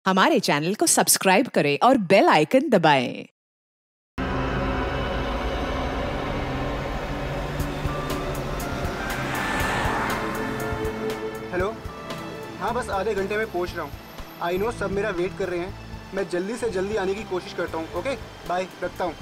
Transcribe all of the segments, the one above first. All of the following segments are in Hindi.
हमारे चैनल को सब्सक्राइब करें और बेल आइकन दबाएं। हेलो। हाँ, बस आधे घंटे में पहुंच रहा हूँ। आई नो सब मेरा वेट कर रहे हैं। मैं जल्दी से जल्दी आने की कोशिश करता हूँ। ओके बाय, रखता हूँ।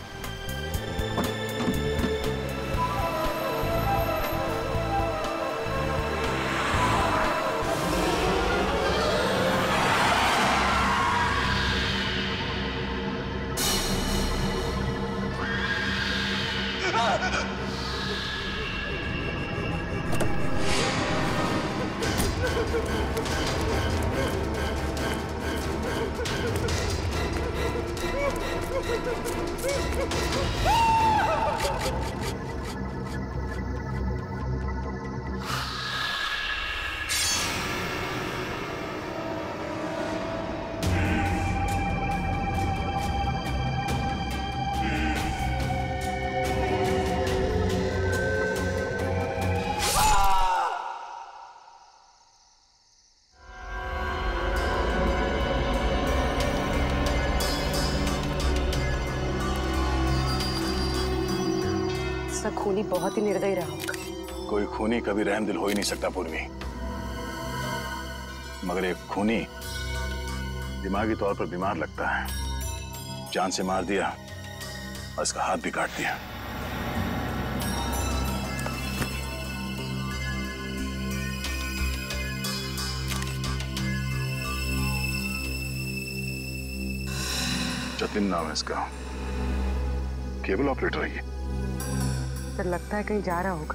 खूनी बहुत ही निर्दयी रहा होगा। कोई खूनी कभी रहमदिल हो ही नहीं सकता पूर्वी, मगर एक खूनी दिमागी तौर पर बीमार लगता है। जान से मार दिया और इसका हाथ भी काट दिया। जतिन नाम है इसका, केबल ऑपरेटर है ये। सर लगता है कहीं जा रहा होगा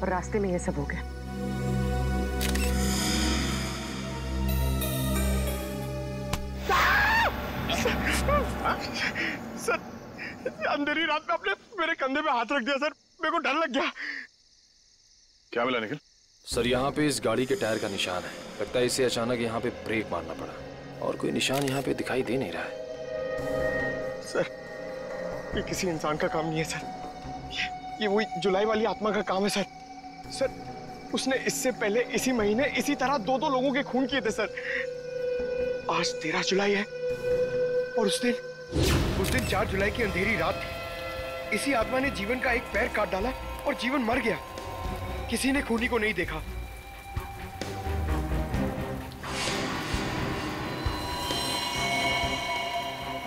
और रास्ते में ये सब हो गया। सर अंधेरी रात में आपने मेरे कंधे पे हाथ रख दिया सर, मेरे को डर लग गया। क्या मिला निखिल? सर यहाँ पे इस गाड़ी के टायर का निशान है। लगता है इसे अचानक यहाँ पे ब्रेक मारना पड़ा और कोई निशान यहाँ पे दिखाई दे नहीं रहा है। सर ये किसी इंसान का काम नहीं है सर, ये वही जुलाई वाली आत्मा का काम है सर। सर उसने इससे पहले इसी महीने इसी तरह दो लोगों के खून किए थे सर। आज 13 जुलाई है और उस दिन 4 जुलाई की अंधेरी रात थी। इसी आत्मा ने जीवन का एक पैर काट डाला और जीवन मर गया। किसी ने खूनी को नहीं देखा।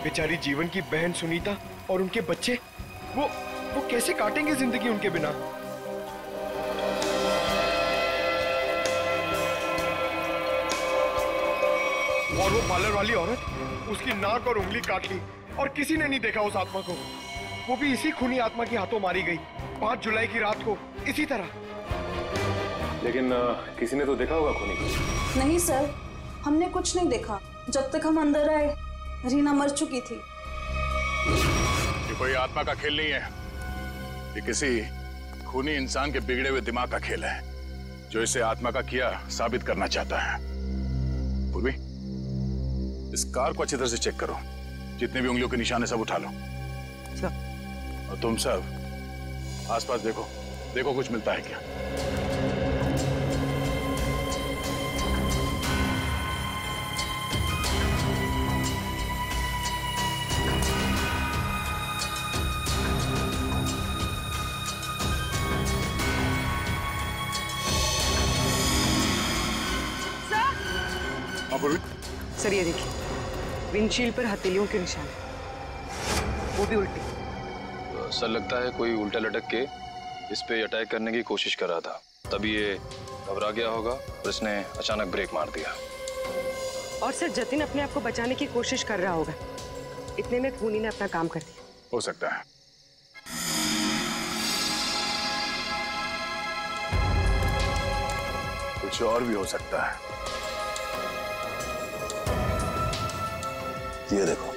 बेचारी जीवन की बहन सुनीता और उनके बच्चे, वो कैसे काटेंगे जिंदगी उनके बिना। और वो पार्लर वाली औरत, उसकी नाक और उंगली काट ली और किसी ने नहीं देखा उस आत्मा को। वो भी इसी खूनी आत्मा के हाथों मारी गई 5 जुलाई की रात को इसी तरह। लेकिन किसी ने तो देखा होगा खूनी को। नहीं सर, हमने कुछ नहीं देखा। जब तक हम अंदर आए रीना मर चुकी थी। ये कोई आत्मा का खेल नहीं है, ये किसी खूनी इंसान के बिगड़े हुए दिमाग का खेल है जो इसे आत्मा का किया साबित करना चाहता है। पूर्वी, इस कार को अच्छी तरह से चेक करो। जितने भी उंगलियों के निशान है सब उठा लो। और तुम सब आसपास देखो कुछ मिलता है क्या। सर ये देखिए, विंडशील्ड पर हथेलियों के निशान, वो भी उल्टी। तो सर लगता है कोई उल्टा लटक के इस पे अटैक करने की कोशिश कर रहा था, तभी ये घबरा गया होगा और इसने अचानक ब्रेक मार दिया। और सर जतिन अपने आप को बचाने की कोशिश कर रहा होगा, इतने में खूनी ने अपना काम कर दिया। हो सकता है। कुछ और भी हो सकता है। ये देखो,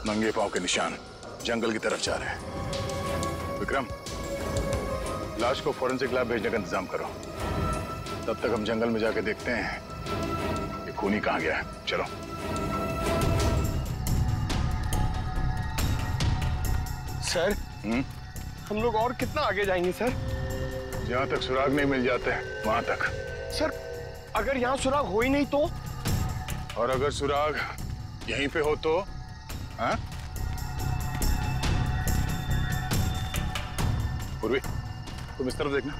नंगे पांव के निशान जंगल की तरफ जा रहे हैं। विक्रम, लाश को फोरेंसिक लैब भेजने का इंतजाम करो। तब तक हम जंगल में जाके देखते हैं कि खूनी कहाँ गया है। चलो। सर हम लोग और कितना आगे जाएंगे सर? जहाँ तक सुराग नहीं मिल जाते वहां तक। सर अगर यहाँ सुराग हो ही नहीं तो? और अगर सुराग यहीं पे हो तो? हाँ? पूर्वी तुम इस तरफ देखना।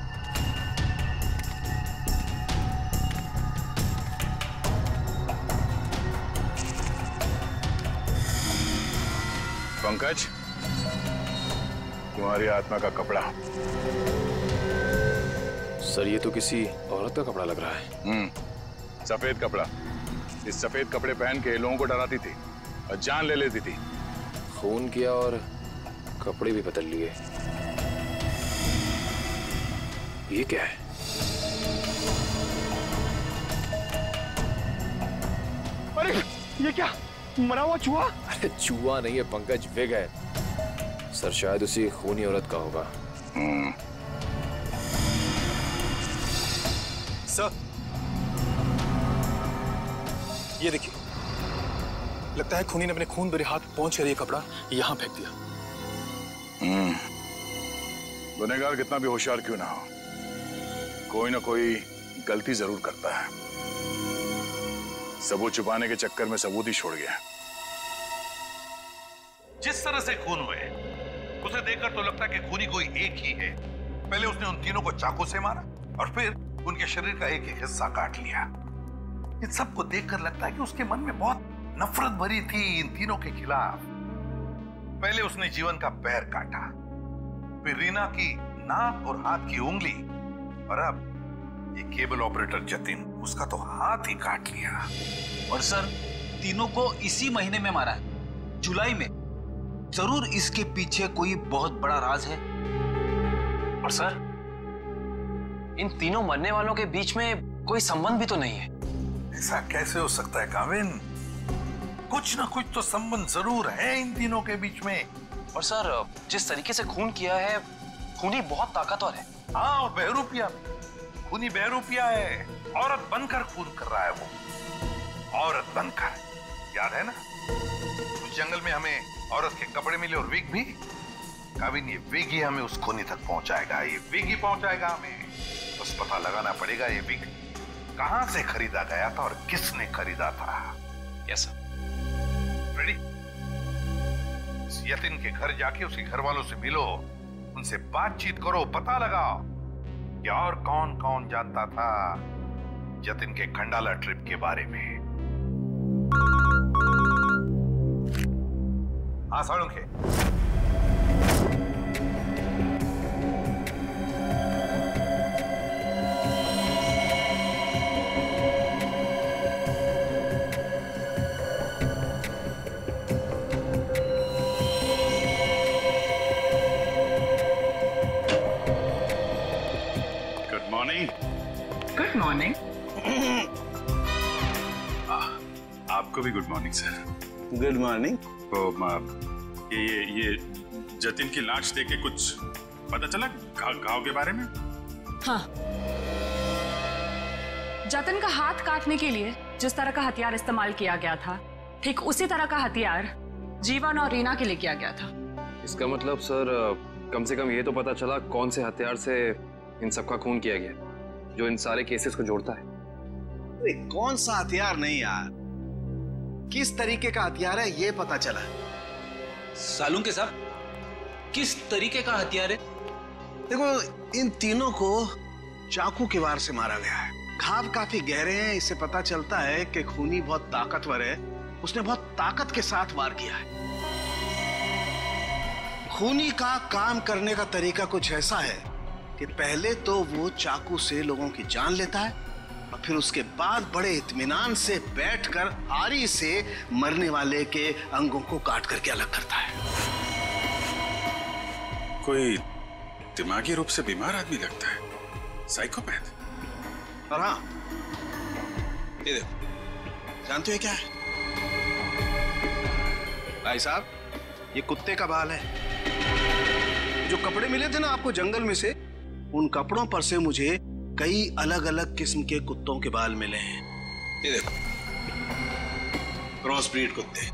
पंकज, तुम्हारी आत्मा का कपड़ा। सर ये तो किसी औरत का कपड़ा लग रहा है। सफेद कपड़ा। इस सफेद कपड़े पहन के लोगों को डराती थी और जान ले लेती थी। खून किया और कपड़े भी बदल लिए। ये क्या है? अरे ये क्या, मरा हुआ चूहा? अरे चूहा नहीं है पंकज, विग है। सर शायद उसी खूनी औरत का होगा। सर ये देखिए, लगता है खूनी ने अपने खून भरे हाथ पहुंच कर ये कपड़ा यहां फेंक दिया। गुनहगार कितना भी होशियार क्यों ना हो, कोई ना कोई गलती जरूर करता है। सबूत छुपाने के चक्कर में सबूत ही छोड़ गया। जिस तरह से खून हुए उसे देखकर तो लगता है कि खूनी कोई एक ही है। पहले उसने उन तीनों को चाकू से मारा और फिर उनके शरीर का एक एक हिस्सा काट लिया। इन सबको देखकर लगता है कि उसके मन में बहुत नफरत भरी थी इन तीनों के खिलाफ। पहले उसने जीवन का पैर काटा, फिर रीना की नाक और हाथ की उंगली, और अब ये केबल ऑपरेटर जतिन, उसका तो हाथ ही काट लिया। और सर तीनों को इसी महीने में मारा है, जुलाई में। जरूर इसके पीछे कोई बहुत बड़ा राज है। और सर इन तीनों मरने वालों के बीच में कोई संबंध भी तो नहीं है। ऐसा कैसे हो सकता है काविन? कुछ ना कुछ तो संबंध जरूर है इन तीनों के बीच में। और सर जिस तरीके से खून किया है, खूनी बहुत ताकतवर है। हाँ, और बहरूपिया भी। खूनी बहरूपिया है, औरत बनकर खून कर रहा है वो, औरत बनकर। याद है ना उस जंगल में हमें औरत के कपड़े मिले और विग भी? काविन ये विग ही हमें उस खूनी तक पहुंचाएगा, ये विग ही पहुंचाएगा हमें। बस पता लगाना पड़ेगा ये विग कहां से खरीदा गया था और किसने खरीदा था। Yes sir. रेडी? यतिन के घर जाके उसके घर वालों से मिलो, उनसे बातचीत करो, पता लगाओ कि और कौन कौन जानता था जतिन के खंडाला ट्रिप के बारे में। हाँ साळुंखे, गुड मॉर्निंग। आपको भी good morning sir. Good morning. तो ये जतिन की लाश देख के कुछ पता चला घाव के बारे में? हाँ, जतिन का हाथ काटने के लिए जिस तरह का हथियार इस्तेमाल किया गया था, ठीक उसी तरह का हथियार जीवन और रीना के लिए किया गया था। इसका मतलब सर कम से कम ये तो पता चला कौन से हथियार से इन सबका खून किया गया, जो इन सारे केसेस को जोड़ता है। अरे कौन सा हथियार नहीं यार, किस तरीके का हथियार है ये पता चला। सालुंखे साहब, किस तरीके का हथियार है? देखो इन तीनों को चाकू के वार से मारा गया है। घाव काफी गहरे हैं, इससे पता चलता है कि खूनी बहुत ताकतवर है, उसने बहुत ताकत के साथ वार किया है। खूनी का काम करने का तरीका कुछ ऐसा है कि पहले तो वो चाकू से लोगों की जान लेता है और फिर उसके बाद बड़े इत्मीनान से बैठकर आरी से मरने वाले के अंगों को काट करके अलग करता है। कोई दिमागी रूप से बीमार आदमी लगता है, साइकोपैथ। और हाँ, ये देखो, जानते हो क्या है भाई साहब? ये कुत्ते का बाल है। जो कपड़े मिले थे ना आपको जंगल में से, उन कपड़ों पर से मुझे कई अलग अलग किस्म के कुत्तों के बाल मिले हैं। ये देखो, क्रॉस ब्रीड कुत्ते,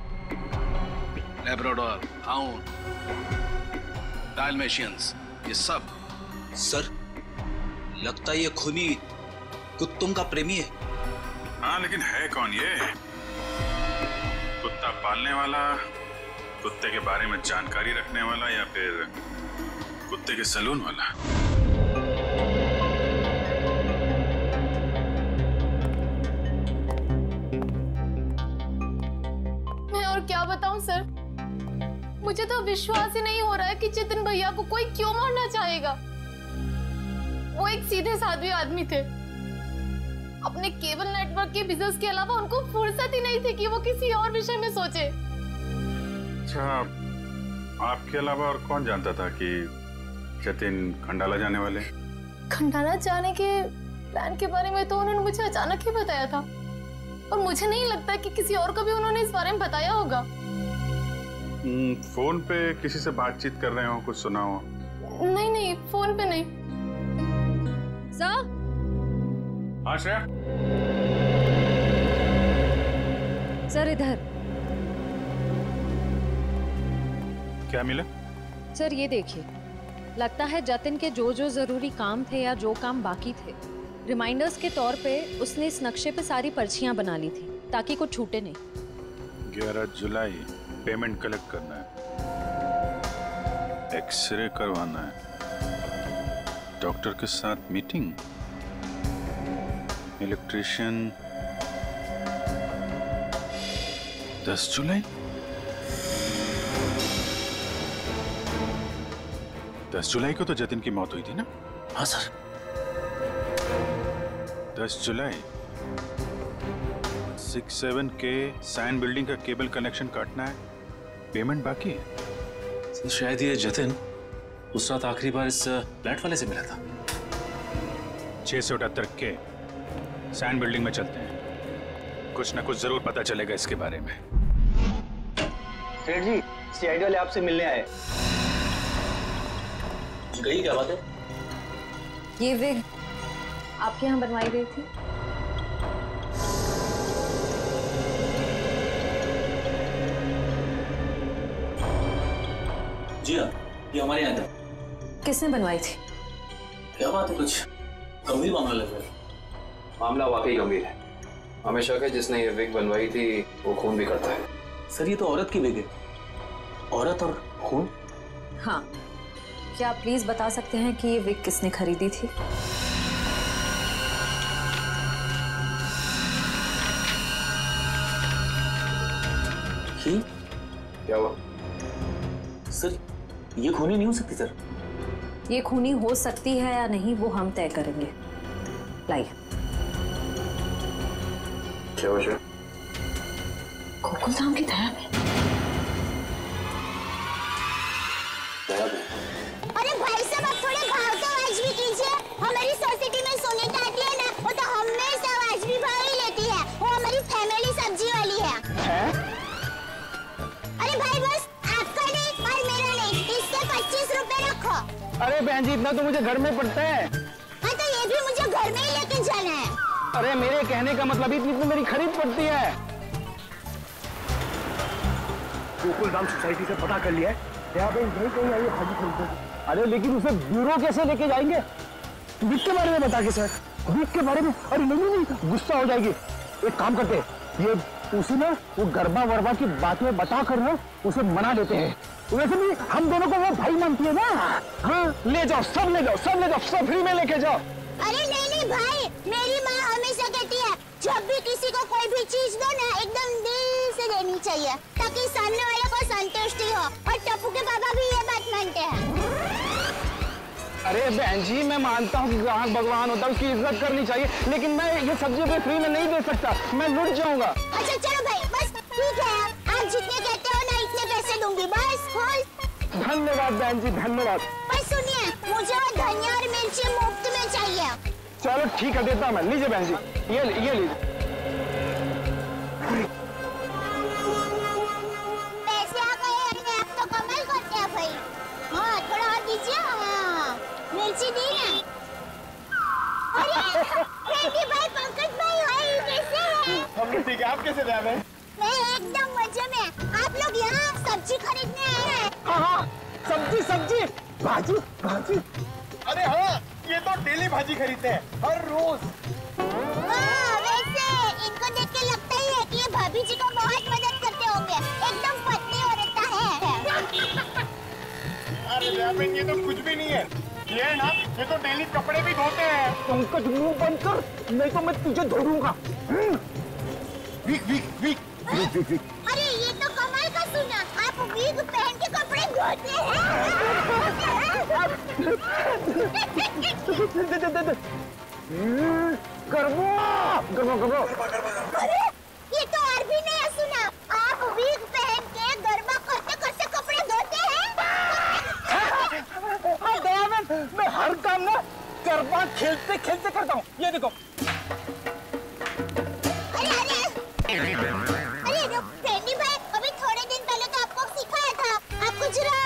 लैब्राडोर, हाउंड, डायलमेशियंस, ये सब। सर, लगता है ये खूनी कुत्तों का प्रेमी है। हाँ, लेकिन है कौन ये? कुत्ता पालने वाला, कुत्ते के बारे में जानकारी रखने वाला, या फिर कुत्ते के सलून वाला? मैं और क्या बताऊं सर, मुझे तो विश्वास ही नहीं हो रहा है कि जितिन भैया को कोई क्यों मारना चाहेगा। वो एक सीधे साधे आदमी थे। अपने केबल नेटवर्क के बिजनेस के अलावा उनको फुर्सत ही नहीं थी कि वो किसी और विषय में सोचे। अच्छा, आपके अलावा और कौन जानता था कि जतिन खंडाला जाने वाले? खंडाला जाने के प्लान के बारे में तो उन्होंने मुझे अचानक ही बताया था, और मुझे नहीं लगता कि किसी और को भी उन्होंने इस बारे में बताया होगा। फोन पे किसी से बातचीत कर रहे हो, कुछ सुना हो? नहीं नहीं, फोन पे नहीं। सर? हाँ श्रेया? सर इधर। क्या मिला? सर ये देखिए, लगता है जतिन के जो जो जरूरी काम थे या जो काम बाकी थे, रिमाइंडर्स के तौर पे उसने इस नक्शे पे सारी पर्चियां बना ली थी ताकि कुछ छूटे नहीं। 11 जुलाई पेमेंट कलेक्ट करना है, एक्सरे करवाना है, डॉक्टर के साथ मीटिंग, इलेक्ट्रिशियन 10 जुलाई। 10 जुलाई को तो जतिन की मौत हुई थी ना? हाँ सर। 10 जुलाई 67 के सैन बिल्डिंग का केबल कनेक्शन काटना है, पेमेंट बाकी है। सर शायद ये जतिन उस रात आखिरी बार इस फ्लैट वाले से मिला था। 678 के सैन बिल्डिंग में चलते हैं, कुछ ना कुछ जरूर पता चलेगा इसके बारे में। सेठ जी, सीआईडी वाले आपसे मिलने आए। गई क्या बात है? ये विग आपके यहाँ बनवाई गई थी? जी हाँ, ये हमारे यहाँ था। किसने बनवाई थी? क्या बात है, कुछ गंभीर मामला लग रहा है। मामला वाकई गंभीर है। हमें शक है जिसने ये विग बनवाई थी वो खून भी करता है। सर ये तो औरत की विग है। औरत और खून? हाँ, क्या आप प्लीज बता सकते हैं कि ये विग किसने खरीदी थी? क्या हुआ? सर ये खूनी नहीं हो सकती सर। ये खूनी हो सकती है या नहीं वो हम तय करेंगे। लाइए। क्या वजह? गोकुल धाम की दया में। अरे भाई साहब, आप थोड़े भाव तो आवाज भी कीजिए। हमारी सोसाइटी में सोने का आती है ना, वो तो हमेशा आवाज भी भाव ही लेती है। वो हमारी फैमिली सब्जी वाली है। अरे भाई बस आपका नहीं और मेरा नहीं, इससे 25 रुपए रखो। अरे बहन जी, इतना तो मुझे घर में पड़ता है। हाँ तो ये भी मुझे घर में ही लेके जाना है। अरे मेरे कहने का मतलब इतनी तो मेरी खरीद पड़ती है। गोकुल धाम सोसाइटी से पता कर लिया है, यहाँ पे नहीं कहीं आई भाजी खरीदने। अरे लेकिन उसे ब्यूरो कैसे लेके जाएंगे? विक के बारे में बता के सर, विक के बारे में। अरे नहीं, गुस्सा हो जाएगी। एक काम करते, ये उसे ना वो गरबा वरबा की बातें बता कर ना उसे मना लेते हैं। वैसे भी हम दोनों को वो भाई मानती है ना। हाँ ले जाओ, सब ले जाओ, सब ले जाओ, सब फ्री में लेके जाओ। अरे नहीं भाई, मेरी माँ हमेशा कहती है जब भी किसी को कोई भी चीज दो ना एकदम दिल से देनी चाहिए ताकि सामने वाले को संतुष्टि हो। और टप्पू के पापा भी ये बात मानते हैं। अरे बहन जी, मैं मानता हूँ कि ग्राहक भगवान होता है, उसकी इज्जत करनी चाहिए, लेकिन मैं ये सब्जी भी फ्री में नहीं दे सकता, मैं लुट जाऊंगा। अच्छा चलो भाई, बस ठीक है, आप जितने कहते हो ना इतने पैसे दूंगी बस। धन्यवाद बहन जी, धन्यवाद। बस सुनिए, मुझे वो धनिया और मिर्ची मुफ्त में चाहिए। चलो ठीक है, देता हूँ मैं। लीजिए बहन जी, ये लीजिए। पैसे आ गए अपने आप तो कमाल करते हैं भाई। हाँ थोड़ा और दीजिए। हाँ मिर्ची दी है। अरे भाई, पंकज भाई, हाय कैसे हैं? हम ठीक है, आप कैसे रहे? मैं एकदम मजे में। आप लोग यहाँ सब्जी खरीदने आए हैं? हाँ, सब्जी भाजी भाजी। अरे हाँ, ये तो डेली भाजी खरीदते हैं हर रोज। वैसे इनको देख के लगता ही है कि ये भाभी जी को बहुत मदद करते होंगे। एकदम पत्नी औरत है। अरे ये तो कुछ भी नहीं है। ये है ना, ये तो डेली कपड़े भी धोते हैं। पंकज मुंह बंद कर, नहीं तो मैं तुझे धोऊंगा। Week week week week week week. अरे ये तो कमाल का सुना, आप वीक पहन के कपड़े धोते हैं। गर्मा गर्मा गर्मा। अरे ये तो और भी नया सुना, आप वीक पहन के गरबा करते करते कपड़े धोते हैं। हाँ दयानंद, मैं हर काम ना गरबा खेलते खेलते करता हूँ। ये देखो। अरे फ्रेंडी भाई, अभी थोड़े दिन पहले तो आपको सिखाया था, आपको जरा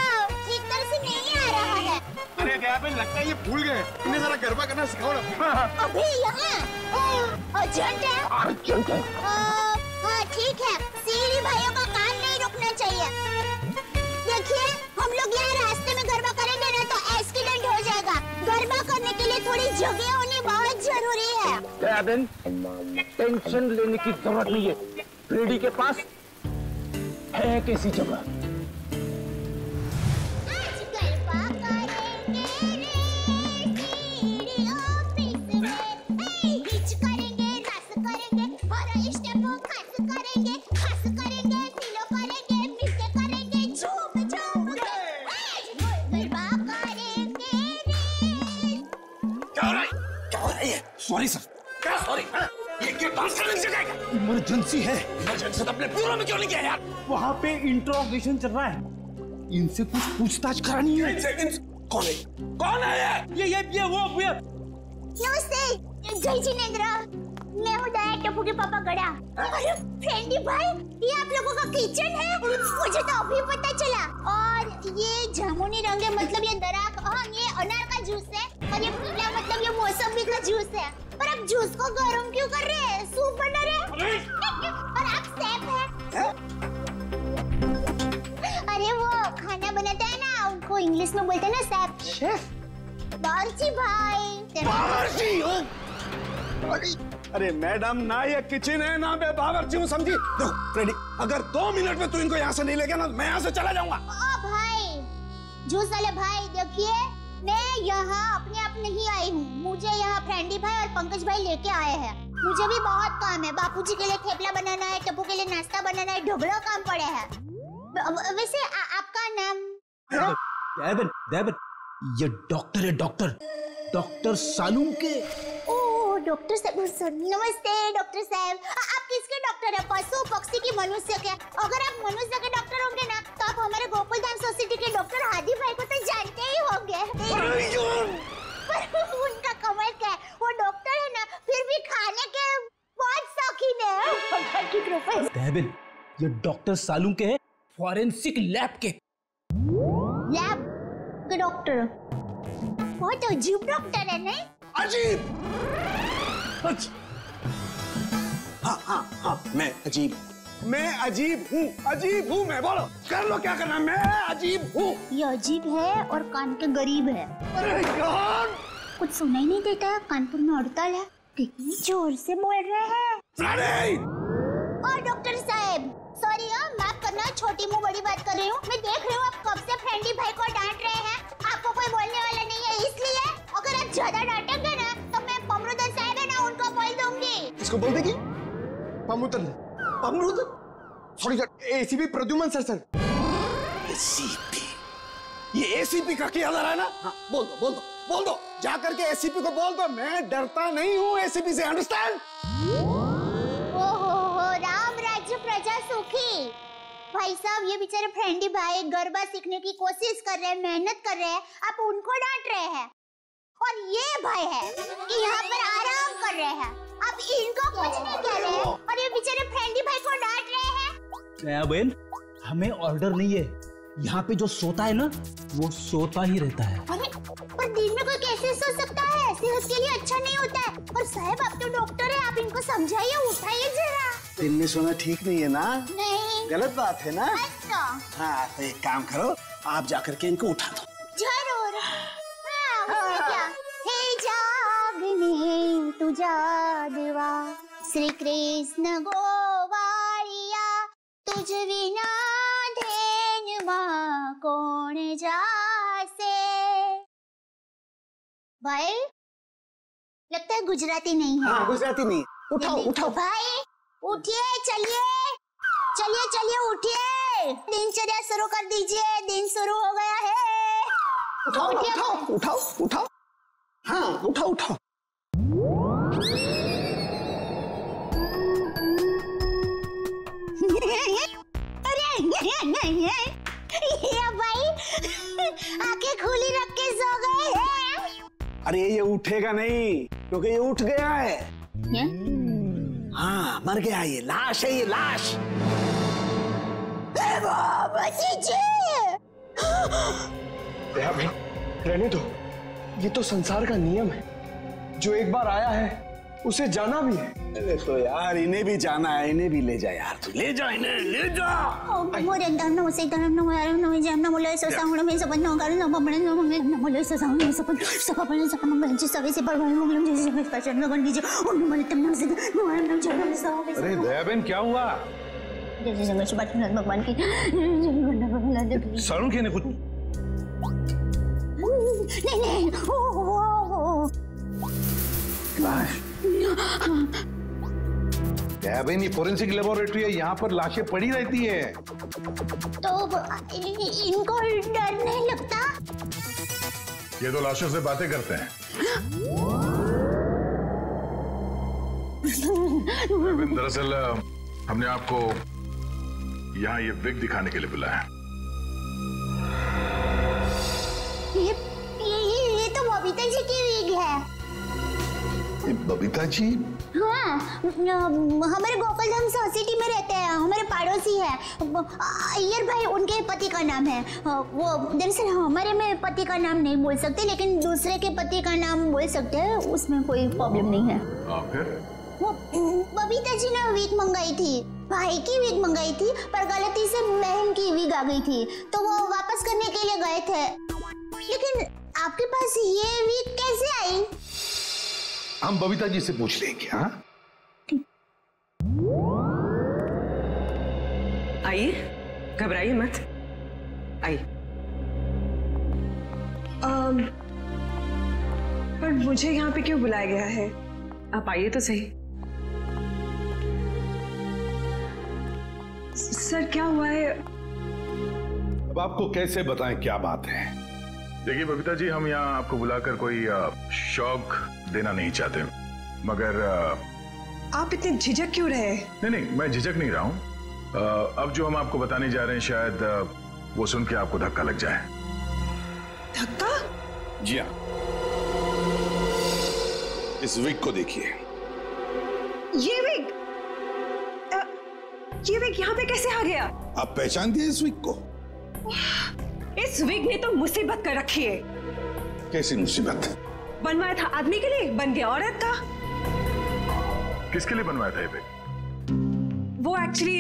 ठीक तरह से नहीं आ रहा है। अरे दयाबेन, लगता है ये भूल गए। इन्हें जरा गरबा करना सिखाओ ना। अभी यहाँ अर्जेंट है। अर्जेंट है। हाँ ठीक है, सीढ़ी भाइयों का काम नहीं रुकना चाहिए। देखिए, हम लोग यहाँ रास्ते में गरबा करेंगे ना तो एक्सीडेंट हो जाएगा। गरबा करने के लिए थोड़ी जगह होनी बहुत जरूरी है। दयाबेन, टेंशन लेने की जरूरत नहीं है। फ्रेडी के पास है कैसी जगह। सॉरी सर, क्या सॉरी? ये क्या डांस करने की जगह है? इमरजेंसी है। इमरजेंसी तो अपने ब्यूरो में क्यों नहीं गया यार? वहाँ पे इंट्रोगेशन चल रहा है, इनसे कुछ पूछताछ करानी है। कौन है? कौन है ये वो नमस्ते, जय जिनेंद्र। मैं हूँ दया टप्पू के पापा गड़ा। अरे फ्रेंडी भाई, ये आप लोगों का किचन है? मुझे तो अभी पता चला। और ये जामुनी रंग है, मतलब ये दराक, हाँ ये अनार का जूस है। और ये पीला मतलब ये मौसमी का जूस है। पर आप जूस को गरम क्यों कर रहे हैं? सूप बना रहे हैं? और आप सेफ हैं? अरे वो खाना बनाता है ना, उनको इंग्लिश में बोलते हैं ना सेफ। शेफ? बावर्ची भाई। बावर्ची? अरे मैडम, ना ये किचन है ना मैं बावर्ची हूँ, समझी? देखो फ्रेडी, अगर 2 मिनट में तू इनको यहाँ से नहीं ले गया ना, मैं यहाँ से चला जाऊंगा। ओ भाई, जूस वाले भाई, देखिए मैं यहाँ अपने आप नहीं आई हूँ। मुझे यहाँ फ्रेंडी भाई और पंकज भाई लेके आए हैं। मुझे भी बहुत काम है। बापूजी के लिए थेपला बनाना है, टप्पू के लिए नाश्ता बनाना है, ढोकला काम पड़े हैं। वैसे आपका नाम? दयाबेन, ये डॉक्टर है, डॉक्टर सालूम के। ओह डॉक्टर साहब, नमस्ते डॉक्टर साहब। आप किसके डॉक्टर है? पशु, पक्षी की, मनुष्य के? अगर आप मनुष्य के डॉक्टर होंगे ना तो आप हमारे गोकुलधाम सोसाइटी के डॉक्टर हादी भाई को तो जानते ही होंगे। उनका कमाल क्या है, वो डॉक्टर है ना, फिर भी खाने के बहुत शौकीन है। दयाबेन, ये डॉक्टर सालूम के है, फॉरेंसिक लैब के। लैब के डॉक्टर? बहुत अजीब डॉक्टर है नहीं? अजीब? हाँ, मैं अजीब हूँ, मैं। बोलो, कर लो क्या करना, मैं अजीब हूँ। ये अजीब है और कान के गरीब है। अरे यार, कुछ सुनाई नहीं देता, कानपुर में हड़ताल है। कितनी जोर से बोल रहे हैं। और डॉक्टर साहब, सॉरी माफ करना, छोटी मुंह बड़ी बात कर रही हूँ। मैं देख रही हूँ आप कब से फ्रेंडी भाई को डांट रहे हैं। आपको कोई बोलने वाला नहीं है, इसलिए अगर आप ज्यादा डांटेंगे ना तो मैं पमरुदन साहब है ना, उनको बोल दूंगी। इसको बोल देगी? पमरुदन? Sorry sir, ACP Pradyuman sir. ACP? ये एसीपी का क्या है ना? हाँ, बोल दो, जा करके एसीपी को बोल दो, मैं डरता नहीं हूँ एसीपी से, अंडरस्टैंड? ओहो, राम राज्य प्रजा सुखी। भाई साहब, ये बेचारे फ्रेंडी भाई गरबा सीखने की कोशिश कर रहे हैं, मेहनत कर रहे हैं, आप उनको डांट रहे हैं। और ये भाई है कि यहाँ पर आराम कर रहे हैं, आप इनको कुछ नहीं कह रहे हैं और ये बेचारे फ्रेंडी भाई को डांट रहे हैं। दयाबेन, हमें ऑर्डर नहीं है, यहाँ पे जो सोता है ना वो सोता ही रहता है। अरे पर दिन में कोई कैसे सो सकता है? सेहत के लिए अच्छा नहीं होता है। और साहब, आप तो डॉक्टर है, आप इनको समझाइए, उठाइए जरा। दिन में सोना ठीक नहीं है ना? नहीं। गलत बात है ना? अच्छा। हाँ, तो एक काम करो, आप जाकर के इनको उठा दो। जरूर। जादवा श्री कृष्ण गोवालिया तुझ विना धेनुमा कौन जासे। भाई लगता है गुजराती नहीं है। हाँ, गुजराती नहीं। उठाओ उठाओ भाई, उठिए, चलिए चलिए चलिए उठिए, दिनचर्या शुरू कर दीजिए, दिन शुरू हो गया है। उठाओ उठाओ उठाओ उठाओ, हाँ उठाओ उठाओ। अरे भाई आंखें खुली रख के सो गए हैं। अरे ये उठेगा नहीं क्योंकि ये उठ गया है। हाँ मर गया, ये लाश है, ये लाश। रहने दो, ये तो संसार का नियम है, जो एक बार आया है उसे जाना भी है। अरे तो यार इन्हें भी जाना है, इन्हें भी ले जा यार, तू ले जा इन्हें, ले जा। वो रंदान न उसे तरफ न यार न जाम न बोले सो साउंड में सब न कर न बमण न बोले सो साउंड में सब अपन सब मंगल जी सभी से परवान मंगलम जी से पहचान बन दीजिए उन मन तम न से न न जान सब। अरे दया बहन क्या हुआ? जैसे जंगल से बात भगवान की सारुण के ने कुछ नहीं दया बहन, ये फोरेंसिक लेबोरेटरी है, यहाँ पर लाशें पड़ी रहती है। तो इनको डर नहीं लगता? ये तो लाशों से बातें करते हैं। दरअसल हमने आपको यहाँ ये विग दिखाने के लिए बुलाया। ये तो बबीता जी की विग है। बबीता जी? हाँ, हमारे गोकुलधाम सोसाइटी में रहते हैं, हमारे पड़ोसी है। अय्यर भाई उनके पति का नाम है। वो दरअसल हमारे में पति का नाम नहीं बोल सकते, लेकिन दूसरे के पति का नाम बोल सकते हैं, उसमें कोई प्रॉब्लम नहीं है। फिर वो बबीता जी ने विग मंगाई थी, भाई की विग मंगाई थी, पर गलती से बहन की विग आ गई थी, तो वो वापस करने के लिए गए थे। लेकिन आपके पास ये विग कैसे आई? हम बबीता जी से पूछ लेंगे। हाँ आइए, घबराइए मत, आइए। पर मुझे यहाँ पे क्यों बुलाया गया है? आप आइए तो सही। सर क्या हुआ है? अब आपको कैसे बताएं क्या बात है? देखिए बबीता जी, हम यहाँ आपको बुलाकर कोई शौक देना नहीं चाहते, मगर आप इतने झिझक क्यों रहे? नहीं, मैं झिझक नहीं रहा हूँ। अब जो हम आपको बताने जा रहे हैं, शायद वो सुन के आपको धक्का लग जाए। धक्का? जी हाँ, इस विग को देखिए। ये विग यहाँ पे कैसे आ गया? आप पहचान दिए इस विग को? इस विग ने तो मुसीबत कर रखी है। कैसी मुसीबत? बनवाया था आदमी के लिए, बन गया औरत का। किसके लिए बनवाया था ये विग? वो एक्चुअली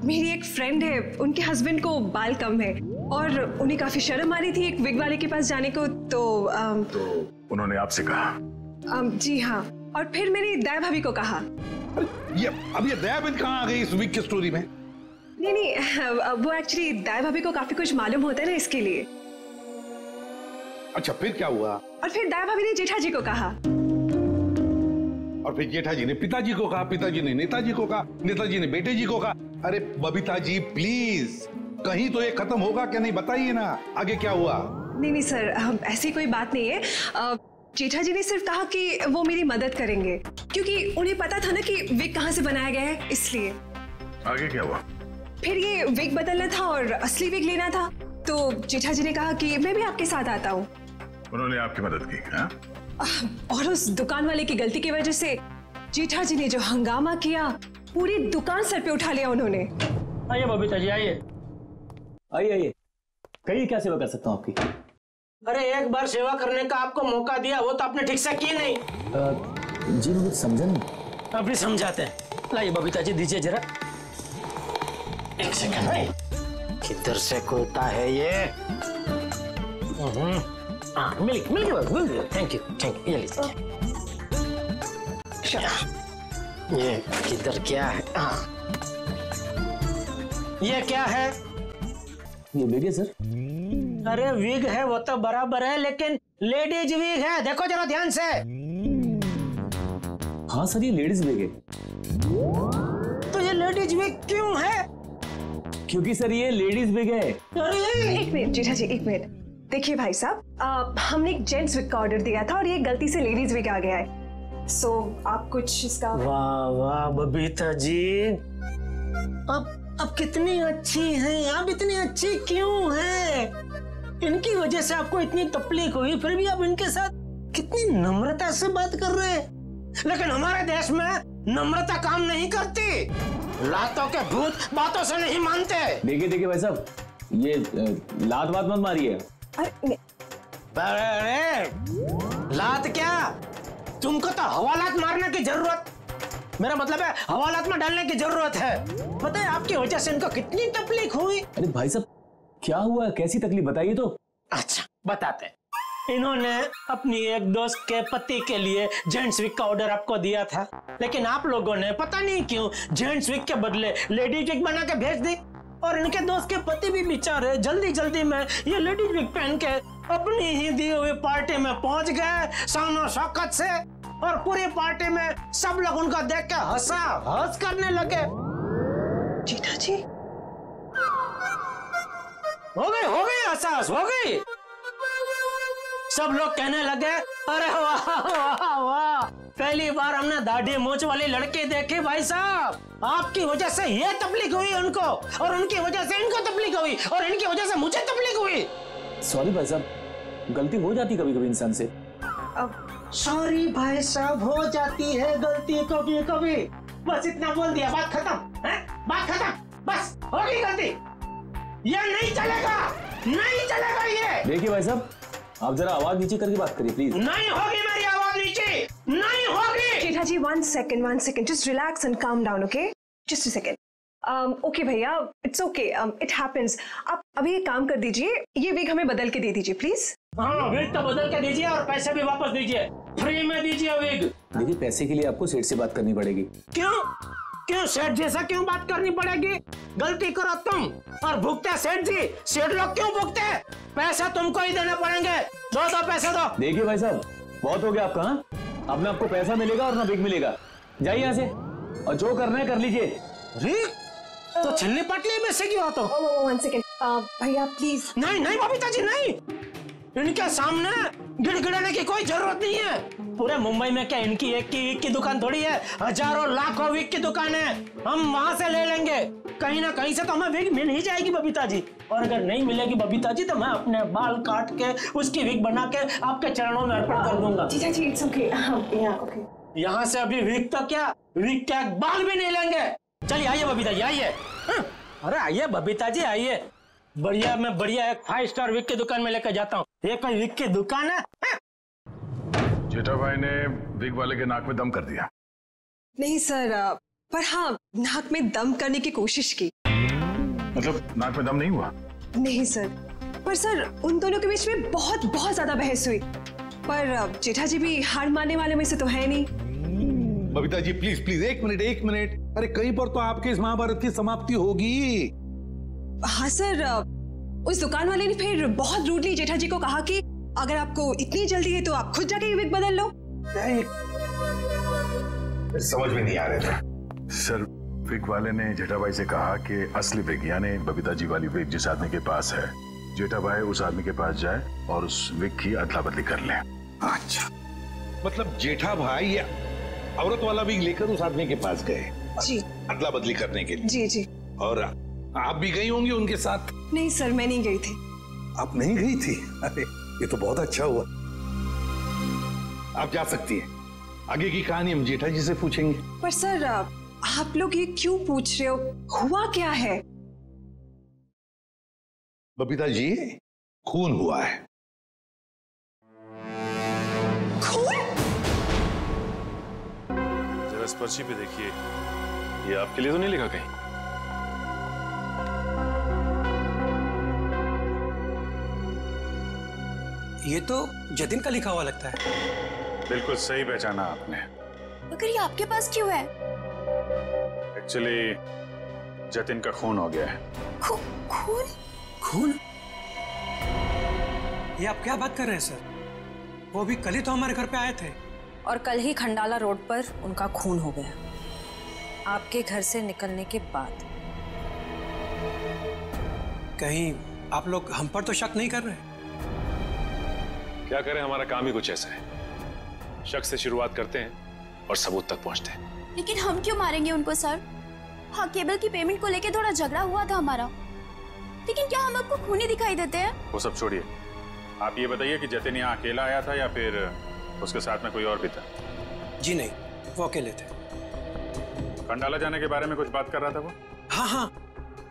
मेरी एक फ्रेंड है, उनके हस्बैंड को बाल कम है और उन्हें काफी शर्म आ रही थी एक विग वाले के पास जाने को, तो उन्होंने आपसे कहा? जी हाँ, और फिर मैंने दया भाभी को कहा। अब ये दया बहन कहाँ आ गई इस विग की स्टोरी में? नहीं, वो एक्चुअली दया भाभी को काफी कुछ मालूम होता है ना, इसके लिए। अच्छा, फिर क्या हुआ? और फिर दया भाभी ने जेठा जी को कहा, और फिर जेठा जी ने पिताजी को कहा, पिताजी ने नेताजी को कहा, नेताजी ने बेटे जी को कहा। अरे बबीता जी प्लीज, कहीं तो ये खत्म होगा क्या? नहीं बताइए ना, आगे क्या हुआ? नहीं सर, ऐसी कोई बात नहीं है। जेठा जी ने सिर्फ कहा कि वो मेरी मदद करेंगे, क्योंकि उन्हें पता था ना कि विग कहाँ से बनाया गया है, इसलिए। आगे क्या हुआ? फिर ये विग बदलना था और असली विग लेना था, तो जेठा जी ने कहा कि मैं भी आपके साथ आता हूँ। उन्होंने आपकी मदद की? हाँ? और उस दुकान वाले की गलती की वजह से जेठा जी ने जो हंगामा किया, पूरी दुकान सर पे उठा लिया उन्होंने। आइए बबीता जी, आइए आइए, कहिए क्या सेवा कर सकता हूँ आपकी? अरे एक बार सेवा करने का आपको मौका दिया, वो तो आपने ठीक से की नहीं। जी मैं कुछ समझा नहीं। अभी समझाते हैं, लाइए बबीता जी, दीजिए जरा। एक सेकंड, किधर से खोलता है ये? मिल गया, थैंक यू, ये लीजिए। ये किधर क्या है? ये क्या है? ये विग है सर। अरे विग है वो तो बराबर है, लेकिन लेडीज विग है, देखो जरा ध्यान से। हाँ सर, ये लेडीज विग है। तो ये लेडीज विग क्यों है? क्योंकि सर ये लेडीज विग है। एक मिनट जेठा जी, एक मिनट। देखिए भाई साहब, हमने एक जेंट्स विग का ऑर्डर दिया था और ये गलती से लेडीज विग आ गया है। सो आप कुछ इसका। वाह वाह बबीता जी, अब कितनी अच्छी हैं आप, इतनी अच्छी क्यों हैं? इनकी वजह से आपको इतनी तकलीफ हुई, फिर भी आप इनके साथ कितनी नम्रता से बात कर रहे हैं। लेकिन हमारे देश में नम्रता काम नहीं करती, लातों के भूत बातों से नहीं मानते। देखिए भाई साहब, ये लात बात मत मारिए। अरे लात क्या, तुमको तो हवालात मारने की जरूरत, मेरा मतलब है हवालात में डालने की जरूरत है। पता है आपकी वजह से इनको कितनी तकलीफ हुई। अरे भाई साहब क्या हुआ, कैसी तकलीफ बताइए तो। अच्छा बताते हैं। इन्होंने अपनी एक दोस्त के पति के लिए जेंट्स विग का ऑर्डर आपको दिया था, लेकिन आप लोगों ने पता नहीं क्यों जेंट्स विग के बदले लेडीज विग बना के भेज दी, और इनके दोस्त के पति भी बेचारे जल्दी जल्दी में ये लेडीज विग पहन के अपनी ही दी हुई पार्टी में पहुंच गए शानो शौकत से, और पूरी पार्टी में सब लोग उनको देख के हंस करने लगे। जेठा जी हो गई एहसास हो गई। सब लोग कहने लगे अरे वाह वाह वाह, पहली बार हमने दाढ़ी मूंछ वाली लड़की देखी भाई साहब। आपकी वजह से ये तकलीफ हुई उनको, और उनकी वजह से इनको तकलीफ हुई, और इनकी वजह से मुझे तकलीफ हुई। सॉरी भाई साहब, गलती हो जाती कभी कभी इंसान से। सॉरी भाई साहब, हो जाती है गलती कभी कभी, बस इतना बोल दिया, बात खत्म है, बात खत्म, बस हो गई गलती। ये नहीं चलेगा, नहीं चलेगा ये। देखिए भाई साहब, आप जरा आवाज नीचे करके बात करिए प्लीज। नहीं होगी मेरी आवाज नीचे, नहीं होगी। जेठा जी one second, just relax and calm down, okay? Just a second. Okay भैया, it's okay, it happens. आप अभी एक काम कर दीजिए, ये विग हमें बदल के दे दीजिए प्लीज। हाँ विग तो बदल के दीजिए, और पैसे भी वापस दीजिए, फ्री में दीजिए विग। देखिए पैसे के लिए आपको सेठ से बात करनी पड़ेगी। क्यों सेठ जैसा क्यों बात करनी पड़ेगी? गलती करो तुम और भुगते सेठ जी, सेठ लोग क्यों भुगते? पैसा तुमको ही देने पड़ेंगे, दो पैसे दो। देखिए भाई साहब बहुत हो गया आपका, अब ना आपको पैसा मिलेगा और ना विग मिलेगा, जाइए यहाँ से, और जो करना है कर लीजिए। तो छिलनी पटली में से क्यों तो? One second, भैया प्लीज। नहीं बबीता जी नहीं, इनके सामने गिड़गिड़ाने की कोई जरूरत नहीं है। पूरे मुंबई में क्या इनकी एक की विग की दुकान थोड़ी है, हजारों लाखों विग की दुकान है, हम वहां से ले लेंगे। कहीं ना कहीं से तो हमें विग मिल ही जाएगी बबीता जी, और अगर नहीं मिलेगी बबीता जी तो मैं अपने बाल काट के उसकी विग बना के आपके चरणों में अर्पण कर दूंगा। जीजा जी इट्स ओके, ओके। यहाँ से अभी विग तो क्या, विग क्या बाल भी नहीं लेंगे। चलिए आइए बबीता जी आइए। अरे आइए बबीता जी आइए, बढ़िया मैं बढ़िया एक 5 स्टार विग की दुकान में लेकर जाता हूँ। ये कोई विग की दुकान है? जेठा भाई ने विग वाले के नाक में दम कर दिया। नहीं सर, पर हाँ नाक में दम करने की कोशिश की। मतलब नाक में दम नहीं हुआ? नहीं सर, पर सर उन दोनों के बीच में बहुत ज्यादा बहस हुई, पर जेठा जी भी हार मानने वाले में से तो है नहीं। बबीता जी प्लीज एक मिनट, अरे कहीं पर तो आपके इस महाभारत की समाप्ति होगी। हाँ सर, उस दुकान वाले ने फिर बहुत रूडली जेठा जी को कहा कि अगर आपको इतनी जल्दी है तो आप खुद जाके ये विग बदल लो। समझ में नहीं आ रहा था सर। विग वाले ने जेठा भाई से कहा कि असली विग यानी बबीता जी वाली विग जिस आदमी के पास है, जेठा भाई उस आदमी के पास जाए और उस विग की अदला बदली कर ले। अच्छा, मतलब जेठा भाई ये औरत वाला विग लेकर उस आदमी के पास गए जी, अदला बदली करने के लिए। जी। और आप भी गई होंगी उनके साथ? नहीं सर, मैं नहीं गई थी। आप नहीं गई थी? अरे ये तो बहुत अच्छा हुआ। आप जा सकती हैं, आगे की कहानी हम जेठा जी से पूछेंगे। पर सर आप लोग ये क्यों पूछ रहे हो, हुआ क्या है? बबीता जी खून हुआ है। खून? जरा इस पर्ची पे देखिए, ये आपके लिए तो नहीं लिखा कहीं? ये तो जतिन का लिखा हुआ लगता है। बिल्कुल सही पहचाना आपने। मगर ये आपके पास क्यों है? एक्चुअली जतिन का खून हो गया है। खून? खून? ये आप क्या बात कर रहे हैं सर? वो भी कल ही तो हमारे घर पे आए थे। और कल ही खंडाला रोड पर उनका खून हो गया, आपके घर से निकलने के बाद। कहीं आप लोग हम पर तो शक नहीं कर रहे? क्या करें, हमारा काम ही कुछ ऐसा है। शक से शुरुआत करते हैं और सबूत तक पहुंचते हैं। लेकिन हम क्यों मारेंगे उनको सर? हाँ, केबल की पेमेंट को लेके थोड़ा झगड़ा हुआ था हमारा, लेकिन क्या हम आपको खूनी दिखाई देते हैं? वो सब छोड़िए, आप ये बताइए कि जतिन यहाँ अकेला आया था या फिर उसके साथ में कोई और भी था? जी नहीं, वो अकेले थे। खंडाला जाने के बारे में कुछ बात कर रहा था वो? हाँ हाँ,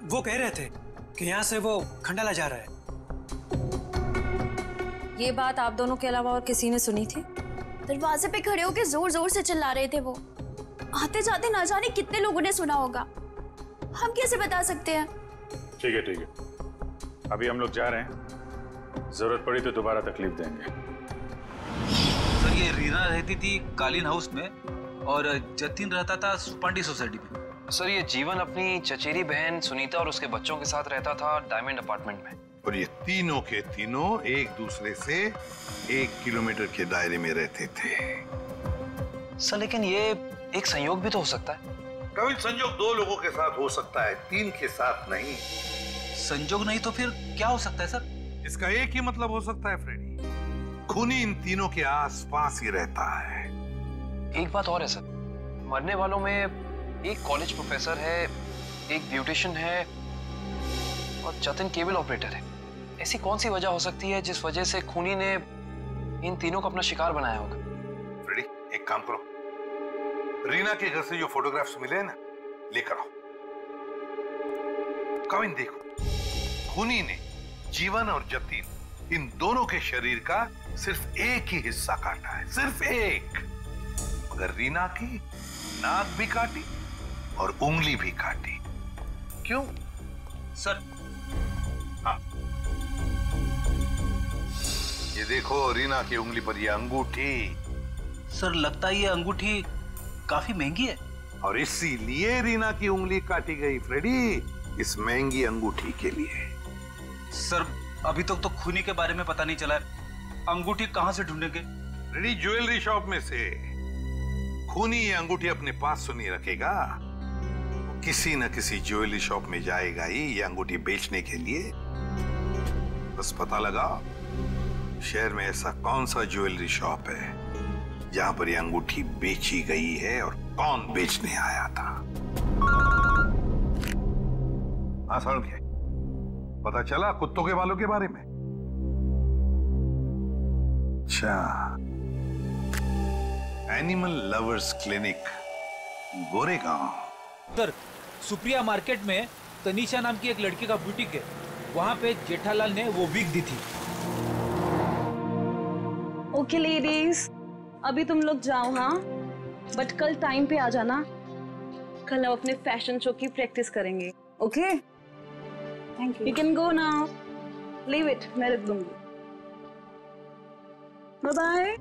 वो कह रहे थे कि यहाँ से वो खंडाला जा रहा है। ये बात आप दोनों के अलावा और किसी ने सुनी थी? दरवाजे पे खड़े होकर जोर जोर से चिल्ला रहे थे वो। आते जाते ना जाने कितने लोगों ने सुना होगा, हम कैसे बता सकते हैं? ठीक है ठीक है, अभी हम लोग जा रहे हैं, जरूरत पड़ी तो दोबारा तकलीफ देंगे। सर, ये रीना रहती थी कालीन हाउस में और जतिन रहता था सुपांडी सोसाइटी में। सर, ये जीवन अपनी चचेरी बहन सुनीता और उसके बच्चों के साथ रहता था डायमंड अपार्टमेंट में। और ये तीनों के तीनों एक दूसरे से 1 किलोमीटर के दायरे में रहते थे। सर, लेकिन ये एक संयोग भी तो हो सकता है। कभी संयोग 2 लोगों के साथ हो सकता है, 3 के साथ नहीं। संयोग नहीं तो फिर क्या हो सकता है सर? इसका एक ही मतलब हो सकता है फ्रेडी, खूनी इन तीनों के आसपास ही रहता है। एक बात और है सर, मरने वालों में एक कॉलेज प्रोफेसर है, एक ब्यूटिशियन है और जतिन केबल ऑपरेटर है। ऐसी कौन सी वजह हो सकती है जिस वजह से खूनी ने इन तीनों को अपना शिकार बनाया होगा? फ्रेडी, एक काम करो, रीना के घर से जो फोटोग्राफ्स मिले हैं ना, लेकर आओ। कविन देखो, खूनी ने जीवन और जतिन इन दोनों के शरीर का सिर्फ एक ही हिस्सा काटा है, सिर्फ एक। मगर रीना की नाक भी काटी और उंगली भी काटी। क्यों सर? हाँ, ये देखो रीना की उंगली पर ये अंगूठी। सर, लगता है ये अंगूठी काफी महंगी है। और इसीलिए रीना की उंगली काटी गई फ्रेडी, इस महंगी अंगूठी के लिए। सर, अभी तक तो खूनी के बारे में पता नहीं चला है, अंगूठी कहां से ढूंढेंगे? फ्रेडी, ज्वेलरी शॉप में से। खूनी ये अंगूठी अपने पास तो नहीं रखेगा, किसी न किसी ज्वेलरी शॉप में जाएगा ही ये अंगूठी बेचने के लिए। बस पता लगाओ शहर में ऐसा कौन सा ज्वेलरी शॉप है जहां पर ये अंगूठी बेची गई है और कौन बेचने आया था। आसान क्या, पता चला कुत्तों के बालों के बारे में? अच्छा, animal lovers clinic, Goregaon. Sir, Supriya market में तनीषा नाम की एक लड़की का बुटीक है, वहां पे जेठालाल ने वो विग दी थी। ओके लेडीज, अभी तुम लोग जाओ, हाँ, बट कल टाइम पे आ जाना। कल हम अपने फैशन शो की प्रैक्टिस करेंगे। Okay, thank you. You can go now, leave it, मैं रख दूंगी। Bye bye.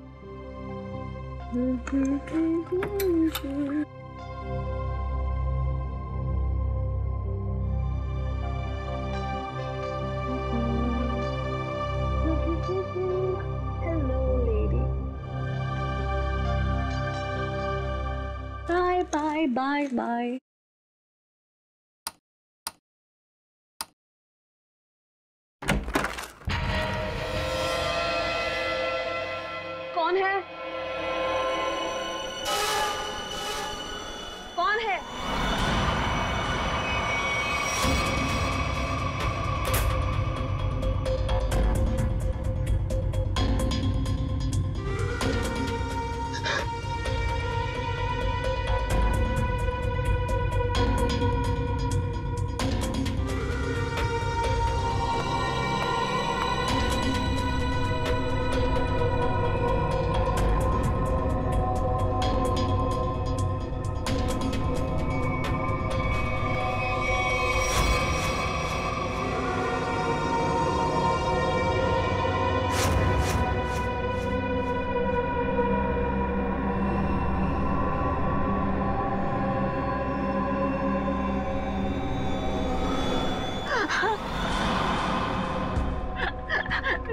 Bye, bye, bye. कौन है? कौन है?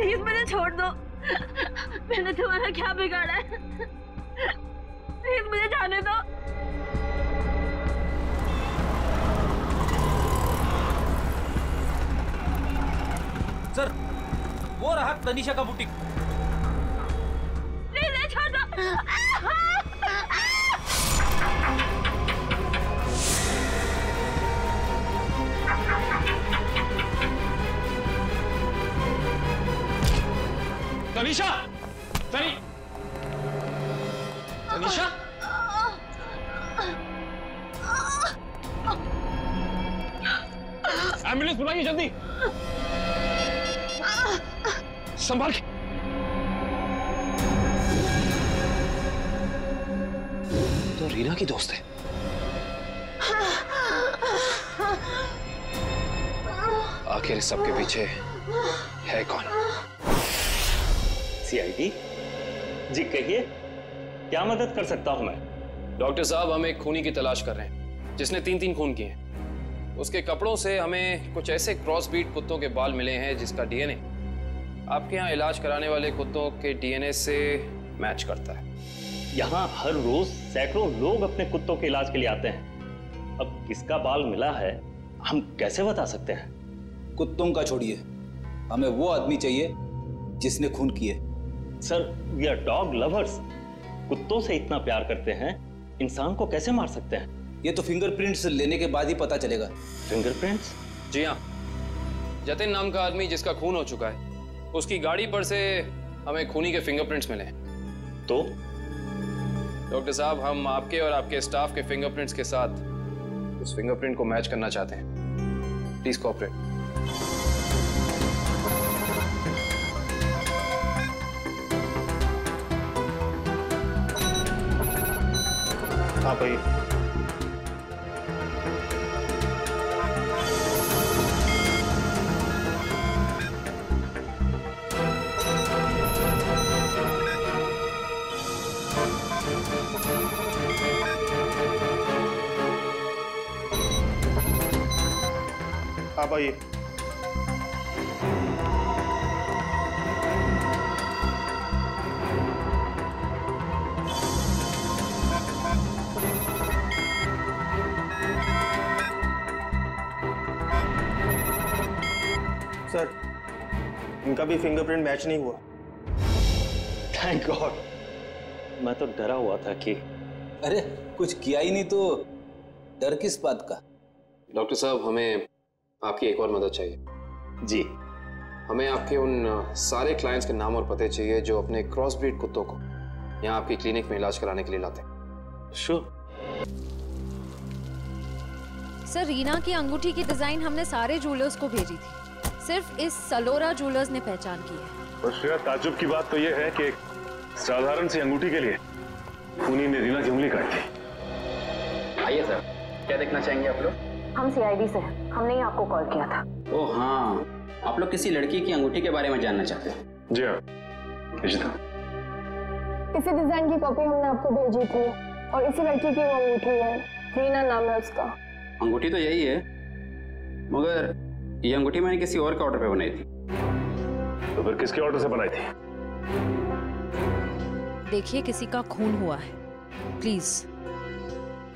प्लीज मुझे छोड़ दो। मैंने तुम्हारा क्या बिगाड़ा है? प्लीज मुझे जाने दो। सर, वो रहा तनीषा का बुटीक। प्लीज छोड़ दो। तनीषा, तनीषा, एम्बुलेंस बुलाइए जल्दी। संभाल के। तो रीना की दोस्त है। आखिर इस सबके पीछे है कौन? सीआईडी जी, कहिए क्या मदद कर सकता हूं मैं? डॉक्टर साहब, हम एक खूनी की तलाश कर रहे हैं जिसने 3 खून किए हैं। उसके कपड़ों से हमें कुछ ऐसे क्रॉस ब्रीड कुत्तों के बाल मिले हैं जिसका डीएनए आपके यहाँ इलाज कराने वाले कुत्तों के डीएनए से मैच करता है। यहाँ हर रोज सैकड़ों लोग अपने कुत्तों के इलाज के लिए आते हैं। अब किसका बाल मिला है हम कैसे बता सकते हैं? कुत्तों का छोड़िए, हमें वो आदमी चाहिए जिसने खून किए। Sir, we are dog lovers. कुत्तों से इतना प्यार करते हैं, इंसान को कैसे मार सकते हैं? ये तो फिंगरप्रिंट्स लेने के बाद ही पता चलेगा। फिंगरप्रिंट्स? जी हाँ, जतिन नाम का आदमी जिसका खून हो चुका है, उसकी गाड़ी पर से हमें खूनी के फिंगरप्रिंट्स मिले हैं। तो डॉक्टर साहब, हम आपके और आपके स्टाफ के फिंगरप्रिंट्स के साथ उस फिंगरप्रिंट को मैच करना चाहते हैं। Please cooperate. हाँ भाई। आप आइए। सर, इनका भी फिंगरप्रिंट मैच नहीं हुआ। Thank God. मैं तो डरा हुआ था कि अरे कुछ किया ही नहीं तो डर किस बात का? डॉक्टर साहब, हमें आपकी एक और मदद चाहिए। जी। हमें आपके उन सारे क्लाइंट्स के नाम और पते चाहिए जो अपने क्रॉस ब्रीड कुत्तों को यहाँ आपकी क्लिनिक में इलाज कराने के लिए लाते हैं। श्योर। सर, रीना की अंगूठी की डिजाइन हमने सारे ज्वेलर्स को भेजी थी, सिर्फ इस सलोरा ज्वेलर्स ने पहचान की है। और श्रेया, ताज्जुब की बात तो यह है कि एक साधारण सी अंगूठी के लिए खूनी ने रीना की उंगली काट दी। आइए सर, क्या देखना चाहेंगे आप लोग? हम सीआईडी से हैं, हमने ही आपको कॉल किया था। ओह हाँ, आप लोग किसी लड़की की अंगूठी के बारे में जानना चाहते हैं? जी हाँ, इशिता। इसी डिजाइन की कॉपी हमने आपको भेजी थी और इसी लड़की की वो अंगूठी है, रीना नाम है उसका। अंगूठी तो यही है, मगर ये अंगूठी मैंने किसी और के ऑर्डर पे बनाई थी। तो फिर किसके ऑर्डर से बनाई थी? देखिए, किसी का खून हुआ है, प्लीज।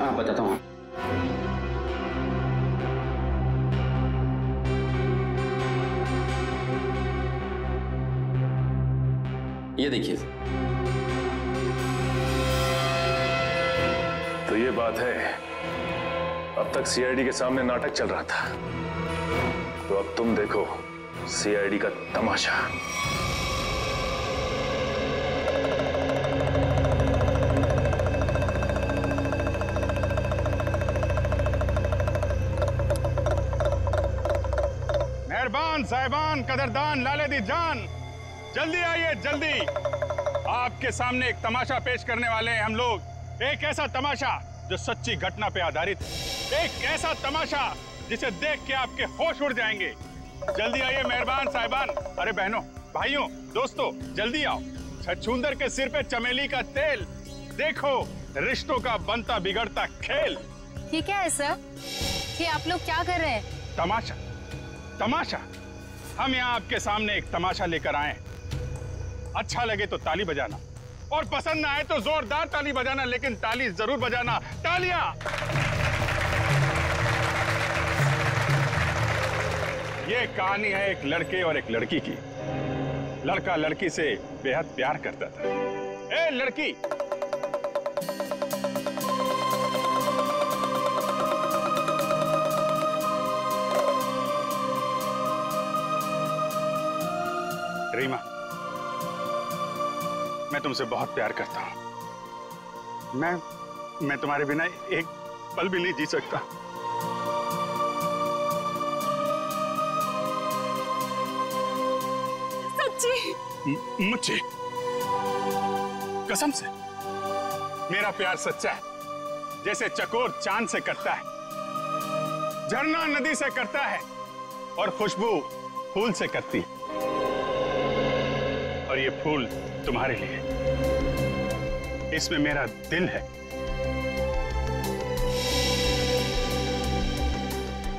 हाँ, बताता हूँ। ये देखिए। तो ये बात है, अब तक सीआईडी के सामने नाटक चल रहा था, तो अब तुम देखो सीआईडी का तमाशा। मेहरबान साहिबान, कदरदान, लाले दी जान, जल्दी आइए जल्दी। आपके सामने एक तमाशा पेश करने वाले हैं हम लोग। एक ऐसा तमाशा जो सच्ची घटना पे आधारित है, एक ऐसा तमाशा जिसे देख के आपके होश उड़ जाएंगे। जल्दी आइए मेहरबान साहिबान। अरे बहनों, भाइयों, दोस्तों, जल्दी आओ। छछूंदर के सिर पे चमेली का तेल, देखो रिश्तों का बनता बिगड़ता खेल। ठीक है सर, ये आप लोग क्या कर रहे हैं? तमाशा, तमाशा, हम यहाँ आपके सामने एक तमाशा लेकर आए। अच्छा लगे तो ताली बजाना और पसंद ना आए तो जोरदार ताली बजाना, लेकिन ताली जरूर बजाना। तालियां। ये कहानी है एक लड़के और एक लड़की की। लड़का लड़की से बेहद प्यार करता था। ए लड़की, रीमा, मैं तुमसे बहुत प्यार करता हूं। मैं तुम्हारे बिना एक पल भी नहीं जी सकता। सच्ची? मुझे कसम से मेरा प्यार सच्चा है, जैसे चकोर चांद से करता है, झरना नदी से करता है और खुशबू फूल से करती है। और ये फूल तुम्हारे लिए, इसमें मेरा दिल है।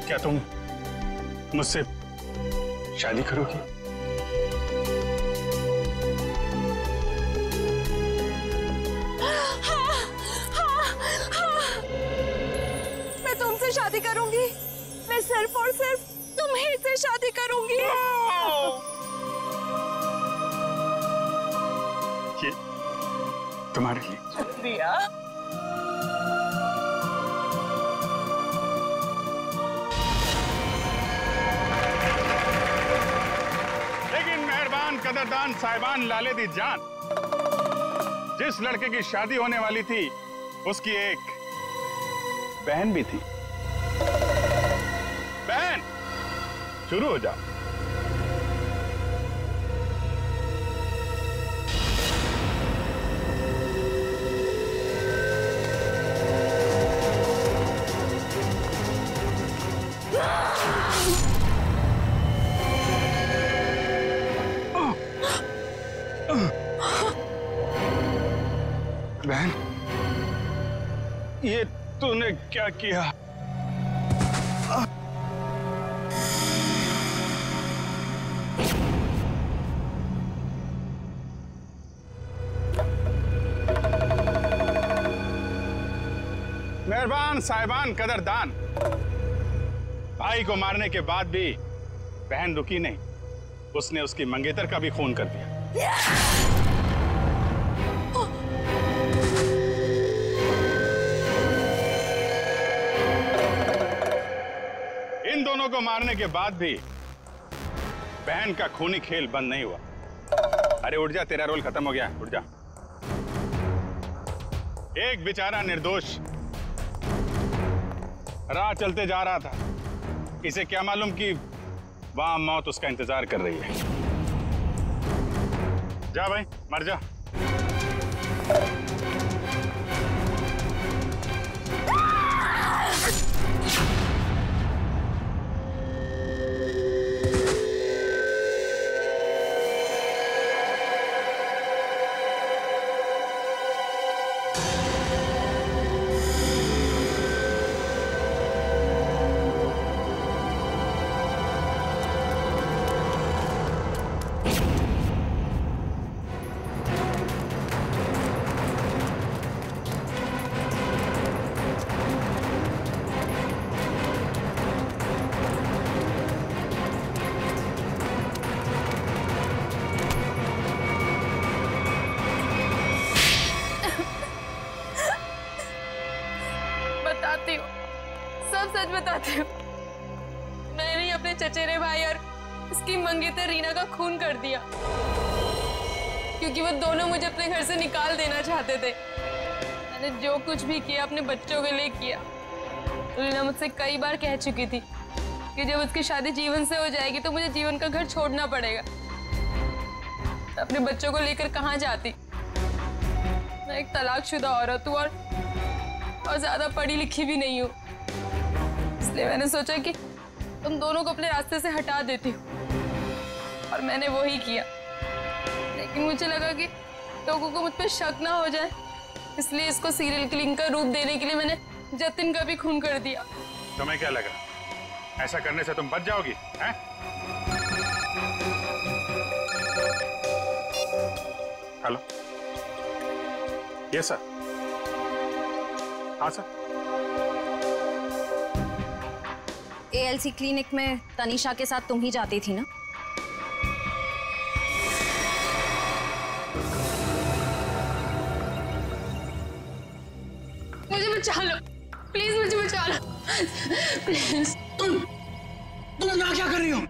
क्या तुम मुझसे शादी करोगी? मैं तुमसे शादी करूंगी। मैं सिर्फ और सिर्फ तुम्हीं से शादी करूंगी। ये तुम्हारे लिए। शुक्रिया। लेकिन मेहरबान कदरदान साहिबान लाले दी जान, जिस लड़के की शादी होने वाली थी उसकी एक बहन भी थी। बहन, शुरू हो जाओ। बहन, ये तूने क्या किया? मेहरबान साहिबान कदरदान, भाई को मारने के बाद भी बहन रुकी नहीं, उसने उसकी मंगेतर का भी खून कर दिया। इन दोनों को मारने के बाद भी बहन का खूनी खेल बंद नहीं हुआ। अरे उठ जा, तेरा रोल खत्म हो गया, उठ जा। एक बेचारा निर्दोष राह चलते जा रहा था, इसे क्या मालूम कि वहां मौत उसका इंतजार कर रही है। जा भाई, मर जा। सच बताती हूँ, मैंने ही अपने चचेरे भाई और उसकी मंगेतर रीना का खून कर दिया, क्योंकि वो दोनों मुझे अपने घर से निकाल देना चाहते थे। मैंने जो कुछ भी किया अपने बच्चों के लिए किया। रीना मुझसे कई बार कह चुकी थी कि जब उसकी शादी जीवन से हो जाएगी तो मुझे जीवन का घर छोड़ना पड़ेगा। अपने बच्चों को लेकर कहाँ जाती? मैं एक तलाकशुदा औरत हूँ और ज्यादा पढ़ी लिखी भी नहीं हूँ, इसलिए मैंने सोचा कि तुम दोनों को अपने रास्ते से हटा देती हूँ, और मैंने वो ही किया। लेकिन मुझे लगा कि लोगों को मुझ पर शक ना हो जाए, इसलिए इसको सीरियल किलिंग का रूप देने के लिए मैंने जतिन का भी खून कर दिया। तुम्हें क्या लगा ऐसा करने से तुम बच जाओगी? हैं? Hello, yes sir. हाँ सर। ALC क्लिनिक में तनीषा के साथ तुम ही जाती थी ना? मुझे बचा लो प्लीज, मुझे बचा लो प्लीज। तुम यहाँ क्या कर रही हो?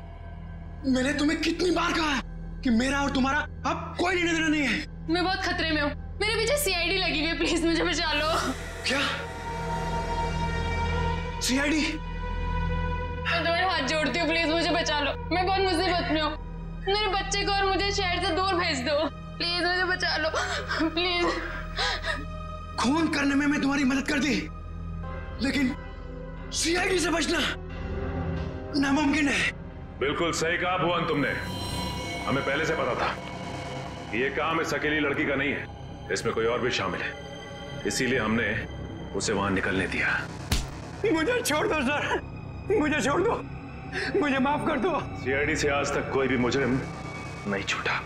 मैंने तुम्हें कितनी बार कहा है कि मेरा और तुम्हारा अब कोई लेना देना नहीं है। मैं बहुत खतरे में हूँ, मेरे पीछे CID लगी हुई है, प्लीज मुझे बचा लो। क्या CID? मैं तुम्हारे हाथ जोड़ती हूँ, प्लीज मुझे बचा लो, मैं बहुत मुसीबत में हूँ। मेरे बच्चे को और मुझे शहर से दूर भेज दो, प्लीज मुझे बचा लो प्लीज। खून करने में मैं तुम्हारी मदद कर दी, लेकिन CID से बचना नामुमकिन है। बिल्कुल सही कहा भुवन तुमने। हमें पहले से पता था ये काम इस अकेली लड़की का नहीं है, इसमें कोई और भी शामिल है, इसीलिए हमने उसे वहां निकलने दिया। मुझे छोड़ दो सर, मुझे छोड़ दो, मुझे माफ कर दो। CID से आज तक कोई भी मुजरिम नहीं छूटा।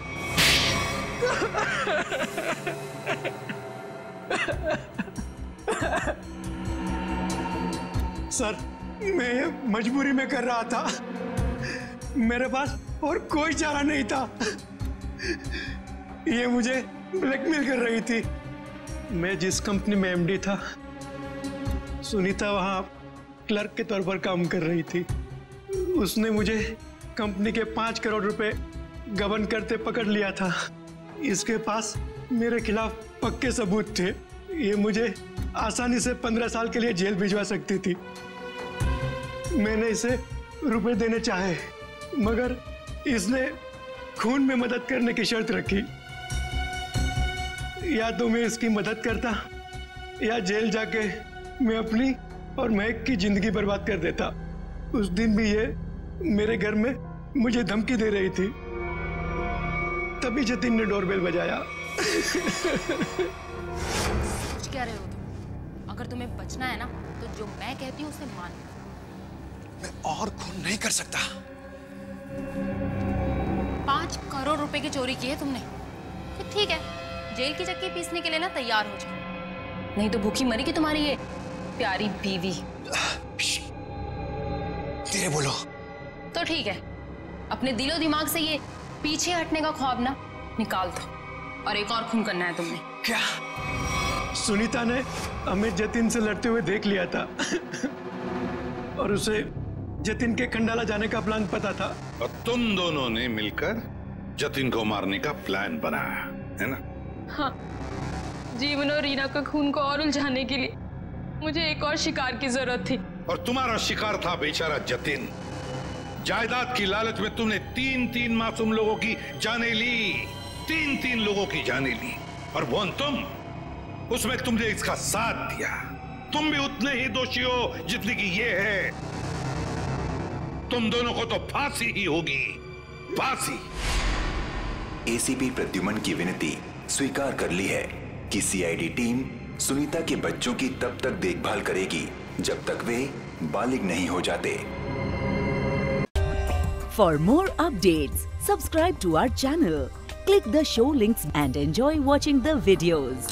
सर, मैं ये मजबूरी में कर रहा था, मेरे पास और कोई चारा नहीं था। ये मुझे ब्लैकमेल कर रही थी। मैं जिस कंपनी में MD था, सुनीता वहां क्लर्क के तौर पर काम कर रही थी। उसने मुझे कंपनी के 5 करोड़ रुपए गबन करते पकड़ लिया था। इसके पास मेरे खिलाफ पक्के सबूत थे। ये मुझे आसानी से 15 साल के लिए जेल भिजवा सकती थी। मैंने इसे रुपए देने चाहे, मगर इसने खून में मदद करने की शर्त रखी। या तो मैं इसकी मदद करता या जेल जाके मैं अपनी और महक की जिंदगी बर्बाद कर देता। उस दिन भी ये मेरे घर में मुझे धमकी दे रही थी। तभी जतिन ने डोरबेल बजाया। सोच क्या रहे हो तुम? अगर तुम्हें बचना है ना तो जो मैं कहती हूँ उसे मान। मैं और खून नहीं कर सकता। 5 करोड़ रुपए की चोरी की है तुमने, तो ठीक है, जेल की चक्की पीसने के लिए ना तैयार हो जाओ, नहीं तो भूखी मरेगी तुम्हारी ये प्यारी बीवी। धीरे बोलो। तो ठीक है, अपने दिलो दिमाग से ये पीछे हटने का ख्वाब ना निकाल दो, और एक और खून करना है तुमने। क्या? सुनीता ने हमें जतिन से लड़ते हुए देख लिया था और उसे जतिन के खंडाला जाने का प्लान पता था। और तुम दोनों ने मिलकर जतिन को मारने का प्लान बनाया है ना? हाँ, जीवन और रीना का खून को और उलझाने के लिए मुझे एक और शिकार की जरूरत थी। और तुम्हारा शिकार था बेचारा जतिन। जायदाद की लालच में तुमने 3-3 मासूम लोगों की जानें ली, 3-3 लोगों की जानें ली, और वो तुम, उसमें तुमने इसका साथ दिया। तुम भी उतने ही दोषी हो जितनी की ये है। तुम दोनों को तो फांसी ही होगी, फांसी। ACP प्रद्युमन की विनती स्वीकार कर ली है कि CID टीम सुनीता के बच्चों की तब तक देखभाल करेगी जब तक वे बालिग नहीं हो जाते। For more updates, subscribe to our channel, click the show links and enjoy watching the videos.